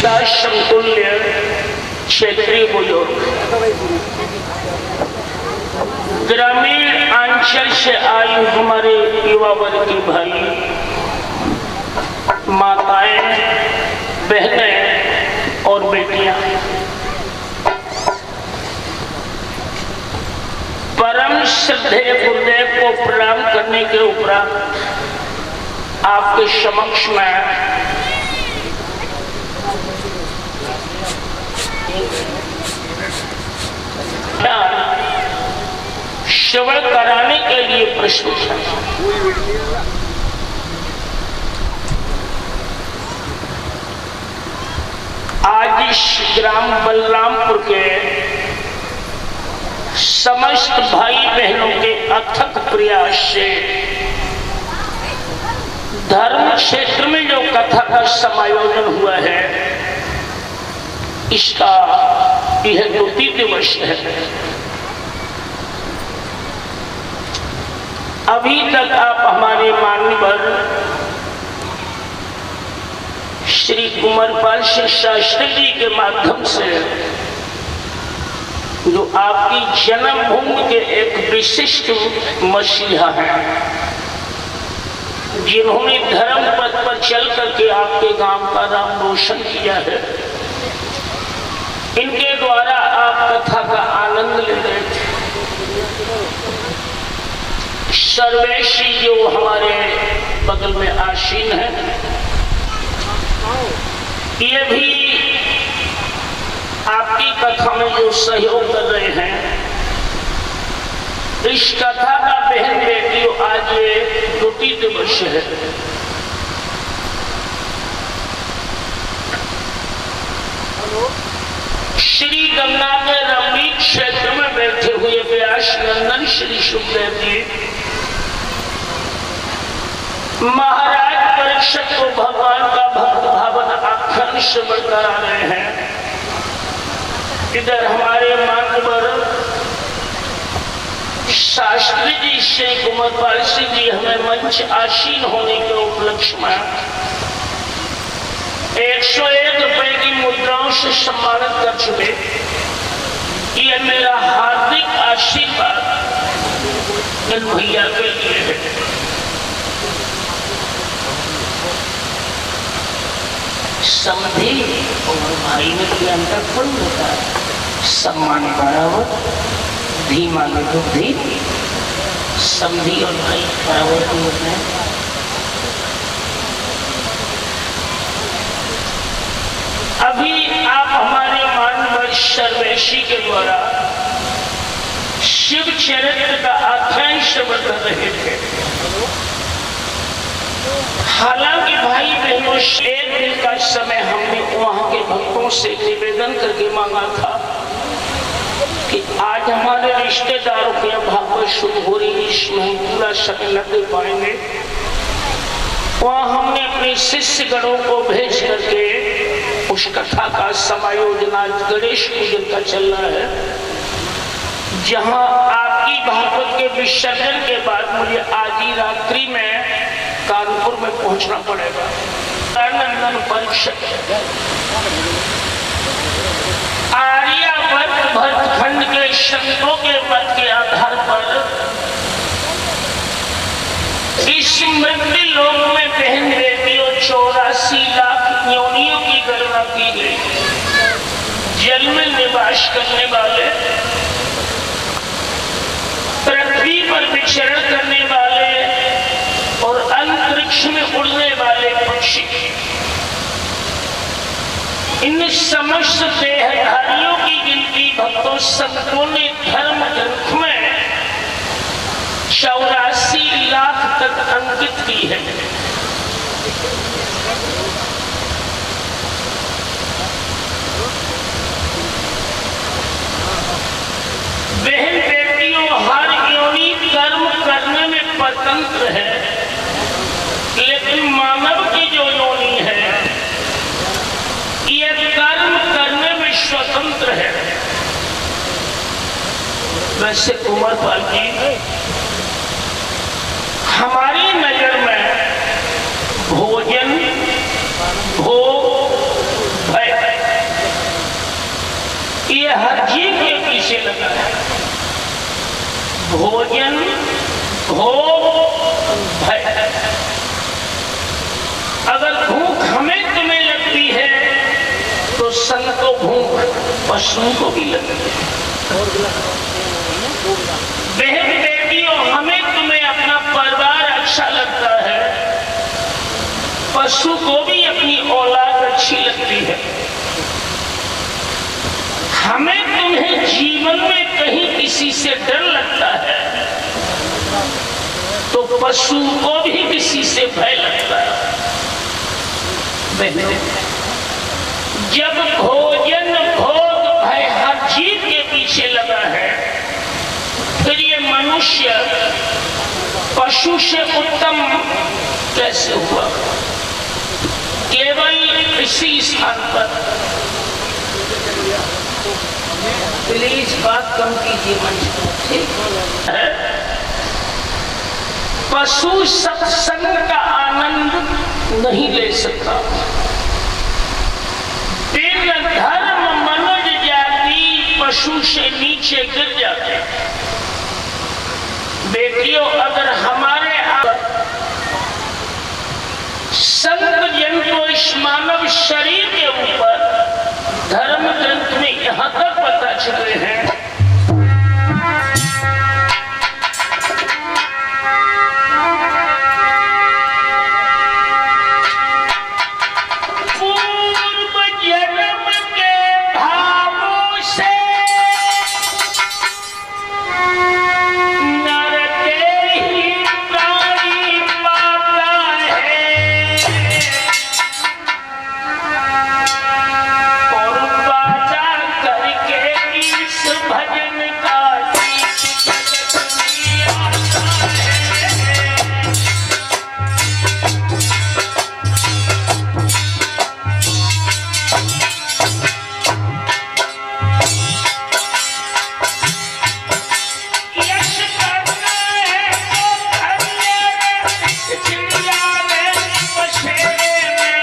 पिता समतुल्य क्षेत्रीय बुजुर्ग, ग्रामीण अंचल से आए हमारे युवा वर्ग के भाई, माताएं, बहनें और बेटियां, परम श्रद्धेय गुरुदेव को प्रणाम करने के उपरांत आपके समक्ष में श्रवण कराने के लिए प्रस्तुत है। आज इस ग्राम बलरामपुर के समस्त भाई बहनों के अथक प्रयास से धर्म क्षेत्र में जो कथा का समायोजन हुआ है, इसका यह द्वितीय दिवस है। अभी तक आप हमारे मान्यवर श्री कुंवरपाल सिंह शास्त्री जी के माध्यम से जो आपकी जन्मभूमि के एक विशिष्ट मसीहा हैं, जिन्होंने धर्म पथ पर चल करके आपके गांव का नाम रोशन किया है, इनके द्वारा आप कथा का आनंद ले रहे थे। सर्वेशी जो हमारे बगल में आसीन है, ये भी आपकी कथा में जो सहयोग कर रहे हैं, इस कथा का बहन बेटियों आज ये द्वितीय दिवस है। श्री गंगा के रमणीय क्षेत्र में बैठे हुए व्यास नंदन श्री सुखदेव जी महाराज परीक्षित को भगवान का भक्त भावन आख्यान श्रवण करा रहे हैं। इधर हमारे मान्यवर शास्त्री जी श्री कुंवरपाल सिंह जी हमें मंच आसीन होने के उपलक्ष्य में 101 रुपए की मुद्राओं से सम्मानित कर चुके। ये मेरा हार्दिक आशीर्वाद इन भैया के लिए है। समझी और भाई में कोई अंतर थोड़ी होता है। सम्मान बराबर, धीमा में बुद्धि, समझी और भाई बराबर को होते हैं। अभी आप हमारे मानवर सर्वेशी के द्वारा शिव चरित्र का आख्यान श्रवण कर रहे थे। हालांकि भाई बहनों, एक दिन का समय हमने वहां के भक्तों से निवेदन करके मांगा था कि आज हमारे रिश्तेदारों के भागवत शुरू हो रही, इसमें हम पूरा समय न दे पाएंगे। वहां हमने अपने शिष्य गणों को भेज करके उस कथा का समायोजन आज गणेश पूजन का चल रहा है, जहां आपकी भागवत के विसर्जन के बाद मुझे आज ही रात्रि में कानपुर में पहुंचना पड़ेगा। नंदन परीक्षित आर्यावर्त भरतखंड के संतों के मत के आधार पर इस मृत्यु लोक में बहन बेटियों 84 लाख योनियों की गणना की गई। जल में निवास करने वाले, पृथ्वी पर विचरण करने वाले और अंतरिक्ष में उड़ने वाले पक्षी, इन समस्त देहधारियों की गिनती भक्तों संतों ने धर्म ग्रंथ में 84 लाख तक अंकित की है। बहन बेटियों, हर योनि कर्म करने में स्वतंत्र है, लेकिन मानव की जो योनि है ये कर्म करने में स्वतंत्र है। वैसे कुंवरपाल जी, हमारी नजर में भोजन, भोग, भय ये हर जीव के पीछे लगा है। भोजन, भोग, भय। अगर भूख हमें तुम्हें लगती है तो संग को भूख पशुओं को भी लगती है। बहन बेटियों, हमें तुम्हें अपना परिवार अच्छा लगता है, पशु को भी अपनी औलाद अच्छी लगती है। हमें तुम्हें जीवन में कहीं किसी से डर लगता है तो पशु को भी किसी से भय लगता है। जब भोजन, भोग, भय हर जीव के पीछे लगा है, फिर ये मनुष्य पशु से उत्तम कैसे हुआ? केवल इसी स्थान पर प्लीज बात कम कीजिए मंच पर, ठीक है? पशु सत्संग का आनंद नहीं ले सकता। दिन धर्म मनुष्य जाति पशु से नीचे गिर जाते। बेटियों, अगर हमारे संत जन को इस मानव शरीर के ऊपर धर्म ग्रंथ में यहां तक पता चले हैं, पूर्व जन्म के भावों से नर के ही प्राणी पाता है और बाजा करके इस भजन का यश करना है तो धन्य चिड़िया में बसेरे में।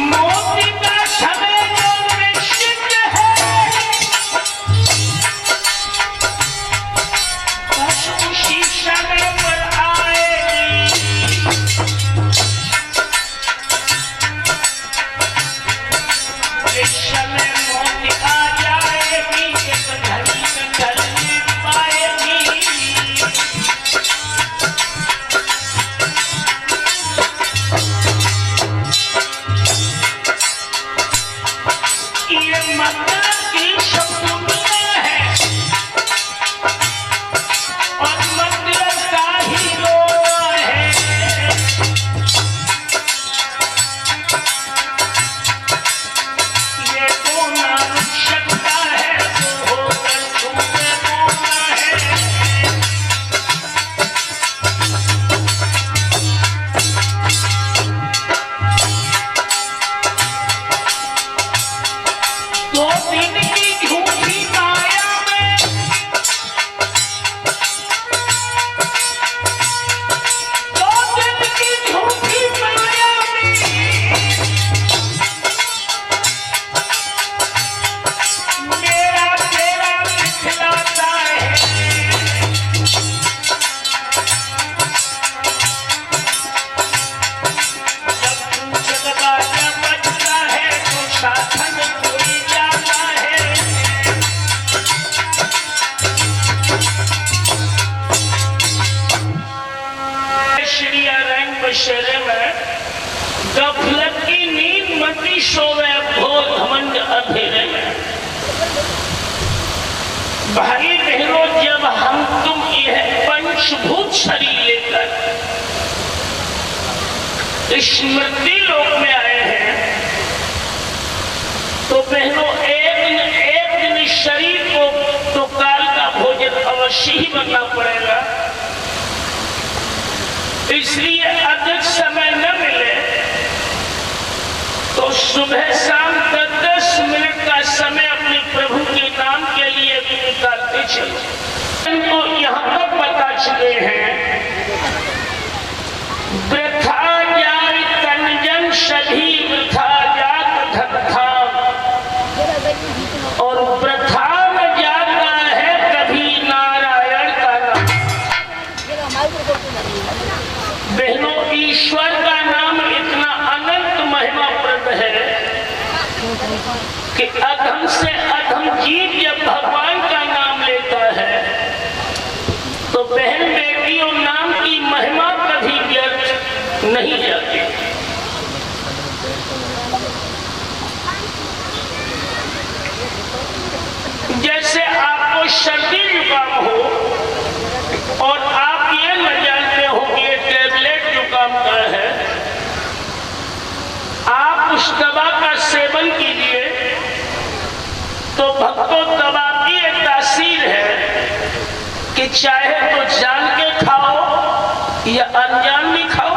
मोती का समय जो निश्चित है, बस उसी समय पर आएगी। इस समय मोती आ जाएगी, एक घड़ी में ढल नहीं पाएगी। ये मतलब की सब दुनिया है और मतलब का ही रोना है। ये रोना रुक सकता है तो होकर तुम्हें रोना है। दो दिन की झूठी माया में दो दिन की झूठी माया में मेरा तेरा दिखलाता है। जब जगबाजा बजता है तो साधन कोई जाता है। श्री रंग बशेरे में गफलत की नींद मती सोवे, भोर घमंड अंधेरे में। भाई बहनों, जब हम तुम यह पंचभूत शरीर लेकर स्मृति लोक में आए हैं तो बहनों एक दिन इस शरीर को तो काल का भोजन अवश्य अवश्य ही बनना पड़ेगा। इसलिए अधिक समय न मिले तो सुबह शाम 10-10 मिनट का समय अपने प्रभु के नाम के लिए भी निकालते चलो। तो यहाँ तक बता चुके हैं, वृथा जाए तन सभी वृथा जात धन, और वृथा में जाता है कभी नारायण का नाम। बहनों, ईश्वर का नाम इतना अनंत महिमाप्रद है कि अधम से अधम जीव जब भगवान का नाम लेता है तो बहन बेटियों, नाम की महिमा कभी व्यर्थ नहीं जाती। जैसे आपको सर्दी जुकाम हो और आप ये न जानते हो कि ये टेबलेट जुकाम का है, आप उस दवा का सेवन कीजिए तो भक्तों, दवा की एक तासीर है कि चाहे तो जान के खाओ या अनजान भी खाओ,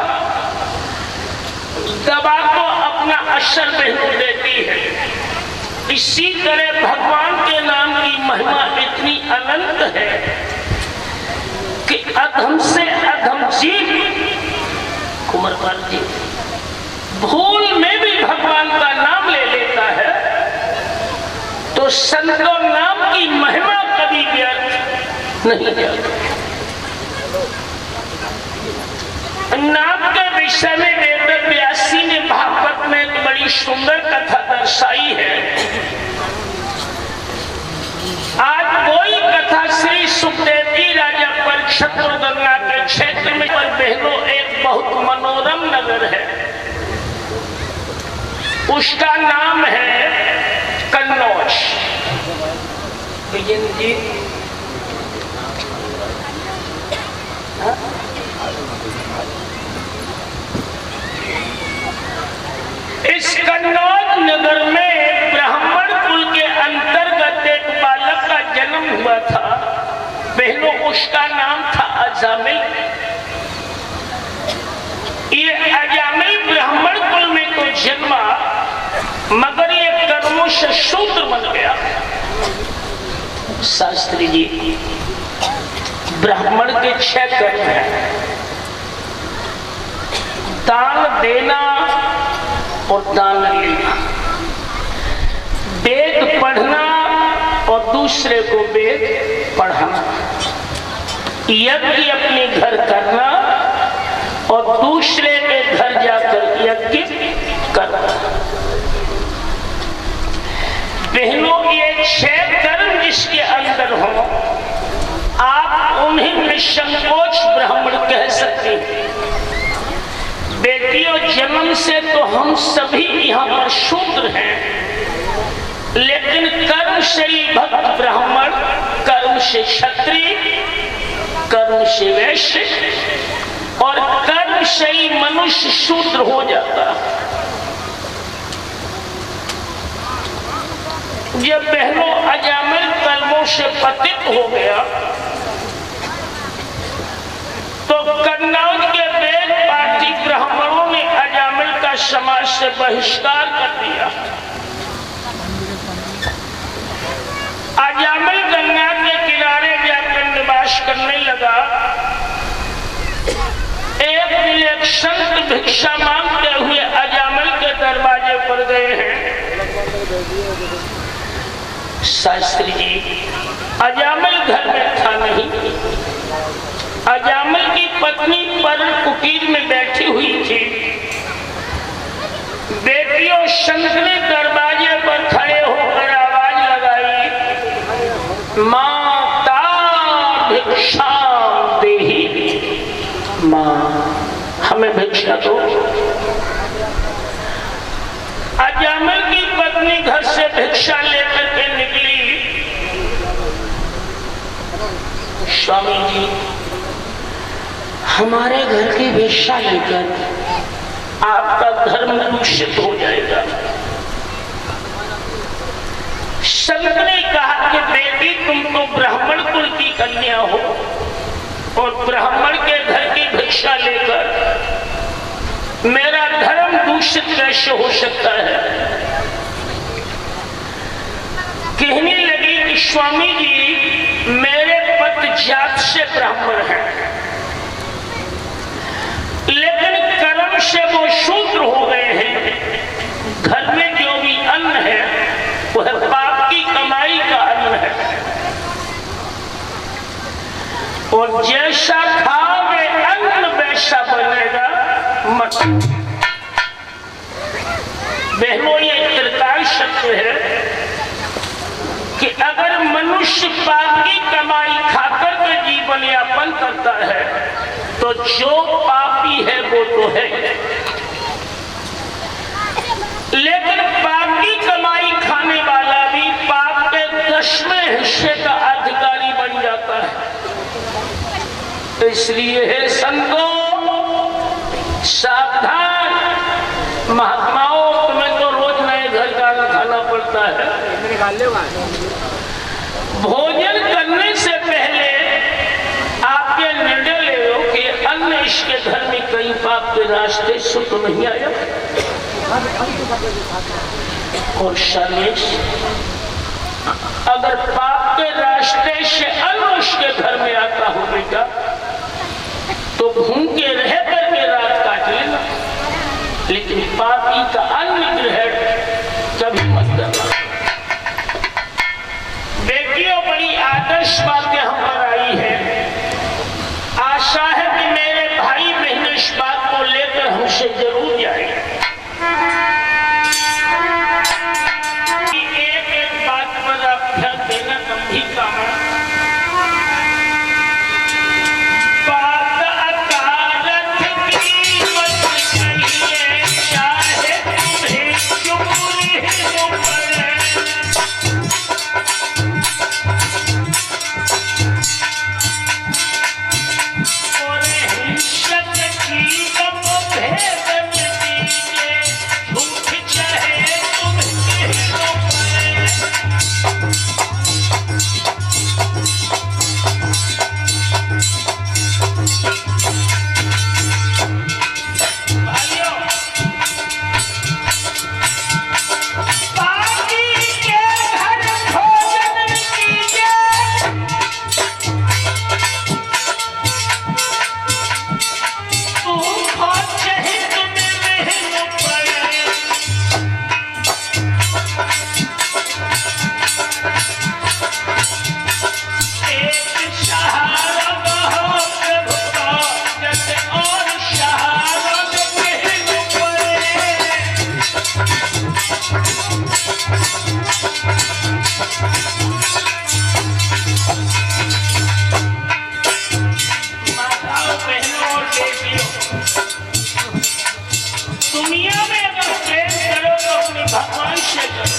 दवा को अपना असर बहनों देती है। इसी तरह भगवान के नाम की महिमा इतनी अनंत है कि अधम से अधम जीव, कुमारपाल जी, भूल में भी भगवान का नाम ले लेता है तो संतों, नाम की महिमा कभी व्यर्थ नहीं जाती। नाम के विषय में वेद व्यासी ने भागवत में एक बड़ी सुंदर कथा दर्शाई है। आज वही कथा श्री सुखदेव जी राजा परीक्षित गंगा के क्षेत्र में, पर बहनों, एक बहुत मनोरम नगर है, उसका नाम है कन्नौज। जी इस कन्नौज नगर में ब्राह्मण कुल के अंतर्गत एक बालक का जन्म हुआ था। बहनों, उसका नाम था अजामिल। ये अजामिल ब्राह्मण कुल में तो जन्मा, मगर ये कर्मों से शूद्र बन गया। शास्त्री जी, ब्राह्मण के 6 कर्म हैं: दान देना और दान लेना, वेद पढ़ना और दूसरे को वेद पढ़ाना, यज्ञ अपने घर करना और दूसरे के घर जाकर यज्ञ करना। बहनों, ये 6 कर्म जिसके अंदर हो, आप उन्हें निसंकोच ब्राह्मण कह सकते हैं। बेटियों, जन्म से तो हम सभी यहाँ पर शूद्र हैं, लेकिन कर्म से ही भक्त ब्राह्मण, कर्म से क्षत्रिय, कर्म से वैश्य और कर्म से ही मनुष्य शूद्र हो जाता। जब बहनों अजामिल कर्मों से पतित हो गया तो कन्नौज के वेद पाठी ब्राह्मणों ने अजामिल का समाज से बहिष्कार कर दिया। अजामिल गंगा के किनारे जाकर निवास करने लगा। एक दिन एक संत भिक्षा मांगते हुए अजामिल के दरवाजे पर गए हैं। शास्त्री जी, अजामिल घर में था नहीं। अजामिल की पत्नी पर कुटीर में बैठी हुई थी। बेटियों, संत ने दरवाजे पर खड़े होकर आवाज लगाई, माता भिक्षा देहि, माँ हमें भिक्षा दो। अजामिल की पत्नी घर से भिक्षा लेकर के निकली। स्वामी जी, हमारे घर की भिक्षा लेकर आपका धर्म दूषित हो जाएगा। संत ने कहा कि बेटी तुम तो ब्राह्मण कुल की कन्या हो और ब्राह्मण के घर की भिक्षा लेकर मेरा धर्म दूषित कैसे हो सकता है। कहने लगी कि स्वामी जी मेरे पति जात से ब्राह्मण हैं, लेकिन कर्म से वो शूद्र हो गए हैं। घर में जो भी अन्न है वह पाप की कमाई का अन्न है और जैसा खाओगे अन्न वैसा बनेगा मत। बहनों ये त्रिकाल सत्य है कि अगर मनुष्य पाप की कमाई खाकर के जीवन यापन करता है तो जो पापी है वो तो है, लेकिन पाप की कमाई खाने वाला भी पाप के 10वें हिस्से का अधिकारी बन जाता है। इसलिए है संतों सावधान। महात्माओं तुम्हें तो रोज नए घर का खाना पड़ता है। भोजन करने से पहले आप ये निर्णय ले लो कि अन्न इसके घर में कहीं पाप के रास्ते से तो नहीं आया। और शनेश अगर पाप के रास्ते से अन्न उसके घर में आता हो बेटा तो भूखे रह करके रात काट लेना, लेकिन पापी का अन्न ग्रहण कभी मत करना। बेटियों बड़ी आदर्श बातें हम पर आई है। आशा है कि मेरे भाई बहन इस बात को लेकर हमसे जरूर जाएंगे। एक बात पर आप ध्यान देना गंभीर काम है। दुनिया में अगर प्रेम करो तो अपने भगवान से करो।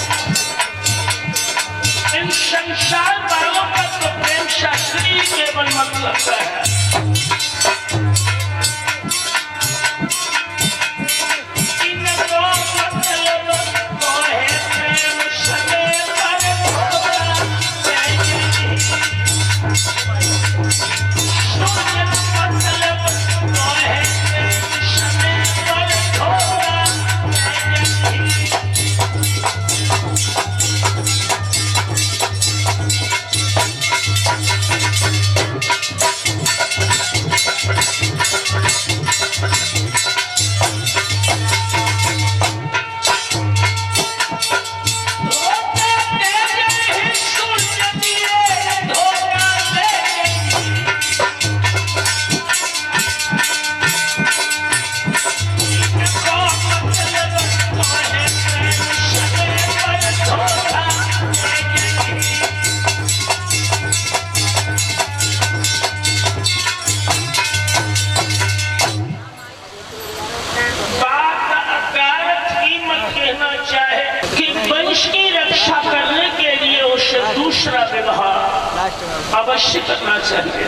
इन संसार वालों का तो प्रेम शास्त्री केवल मतलब है। इनको मतलब तो है प्रेम सने पर दूसरा व्यवहार अवश्य करना चाहिए।